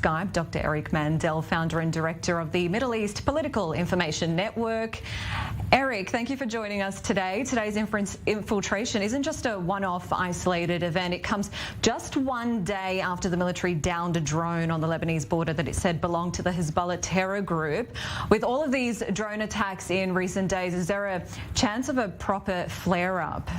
Skype Dr. Eric Mandel, founder and director of the Middle East Political Information Network. Eric, thank you for joining us today. Today's infiltration isn't just a one-off isolated event. It comes just one day after the military downed a drone on the Lebanese border that it said belonged to the Hezbollah terror group. With all of these drone attacks in recent days, is there a chance of a proper flare-up?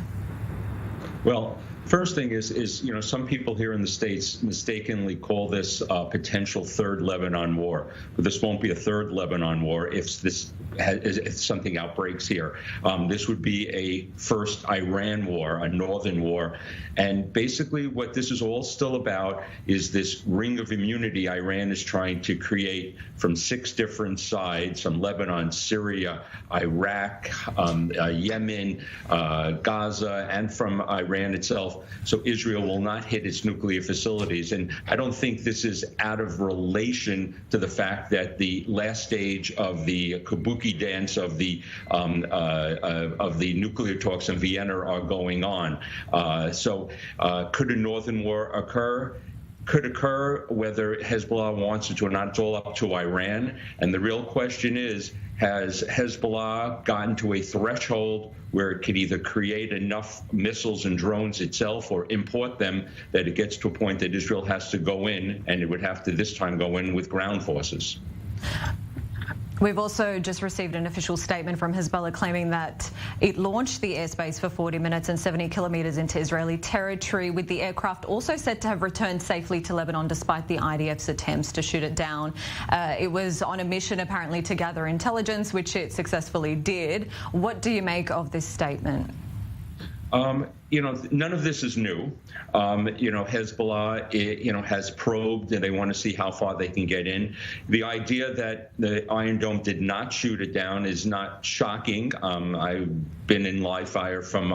Well, first thing is some people here in the States mistakenly call this a potential third Lebanon war. But this won't be a third Lebanon war if something outbreaks here. This would be a first Iran war, a northern war. And basically what this is all still about is this ring of immunity Iran is trying to create from 6 different sides, from Lebanon, Syria, Iraq, Yemen, Gaza, and from Iran itself. So Israel will not hit its nuclear facilities. And I don't think this is out of relation to the fact that the last stage of the kabuki dance of the nuclear talks in Vienna are going on. Could a northern war occur? Could occur, whether Hezbollah wants it to or not. It's all up to Iran. And the real question is, has Hezbollah gotten to a threshold where it could either create enough missiles and drones itself or import them that it gets to a point that Israel has to go in, and it would have to this time go in with ground forces? We've also just received an official statement from Hezbollah claiming that it launched the airspace for 40 minutes and 70 kilometres into Israeli territory, with the aircraft also said to have returned safely to Lebanon despite the IDF's attempts to shoot it down. It was on a mission apparently to gather intelligence, which it successfully did. What do you make of this statement? None of this is new. Hezbollah, has probed, and they want to see how far they can get in. The idea that the Iron Dome did not shoot it down is not shocking. I've been in live fire from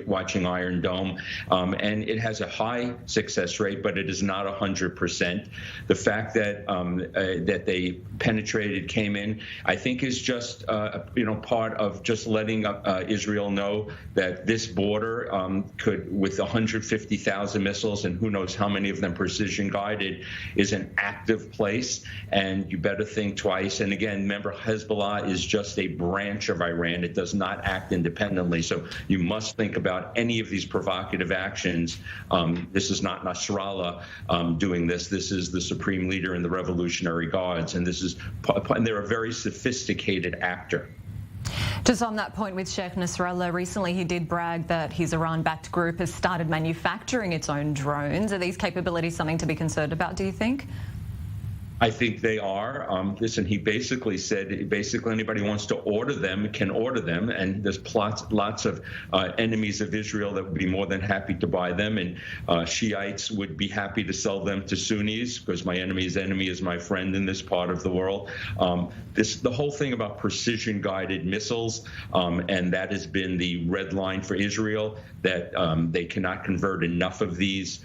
watching Iron Dome, and it has a high success rate, but it is not 100%. The fact that that they penetrated, came in, I think is just part of just letting Israel know that this border could, with 150,000 missiles and who knows how many of them precision guided, is an active place, and you better think twice. And again, remember, Hezbollah is just a branch of Iran. It does not act independently. So you must think about any of these provocative actions. This is not Nasrallah doing this. This is the supreme leader in the Revolutionary Guards, and they're a very sophisticated actor. Just on that point with Sheikh Nasrallah, recently he did brag that his Iran-backed group has started manufacturing its own drones. Are these capabilities something to be concerned about, do you think? I think they are. Listen, he basically said, anybody who wants to order them can order them, and there's lots of enemies of Israel that would be more than happy to buy them, and Shiites would be happy to sell them to Sunnis, because my enemy's enemy is my friend in this part of the world. The whole thing about precision-guided missiles, and that has been the red line for Israel, that they cannot convert enough of these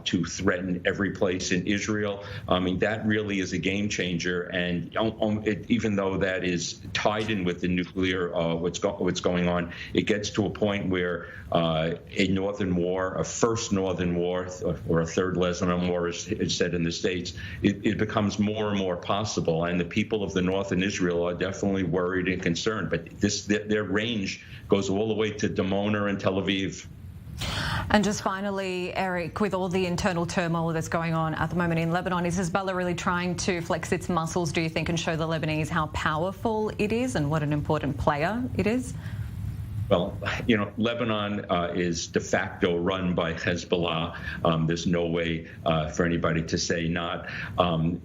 to threaten every place in Israel. I mean, that really is a game changer, and even though that is tied in with the nuclear, what's going on, it gets to a point where a northern war, a first northern war, or a third Lebanon war, is said in the States, it becomes more and more possible, and the people of the north in Israel are definitely worried and concerned. But their range goes all the way to Dimona and Tel Aviv. And just finally, Eric, with all the internal turmoil that's going on at the moment in Lebanon, is Hezbollah really trying to flex its muscles, do you think, and show the Lebanese how powerful it is and what an important player it is? Well, Lebanon is de facto run by Hezbollah. There's no way for anybody to say not. And,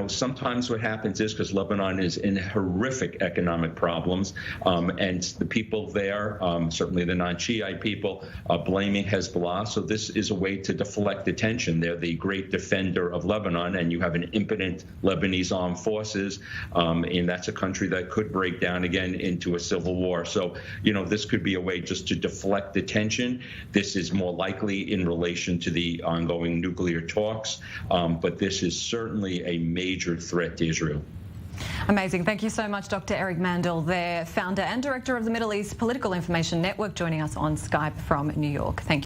sometimes what happens is, because Lebanon is in horrific economic problems, and the people there, certainly the non-Shiite people, are blaming Hezbollah. So this is a way to deflect attention. They're the great defender of Lebanon, and you have an impotent Lebanese armed forces, and that's a country that could break down again into a civil war. So, this could be a way just to deflect attention. This is more likely in relation to the ongoing nuclear talks, but this is certainly a major threat to Israel. Amazing. Thank you so much, Dr. Eric Mandel, there, founder and director of the Middle East Political Information Network, joining us on Skype from New York. Thank you.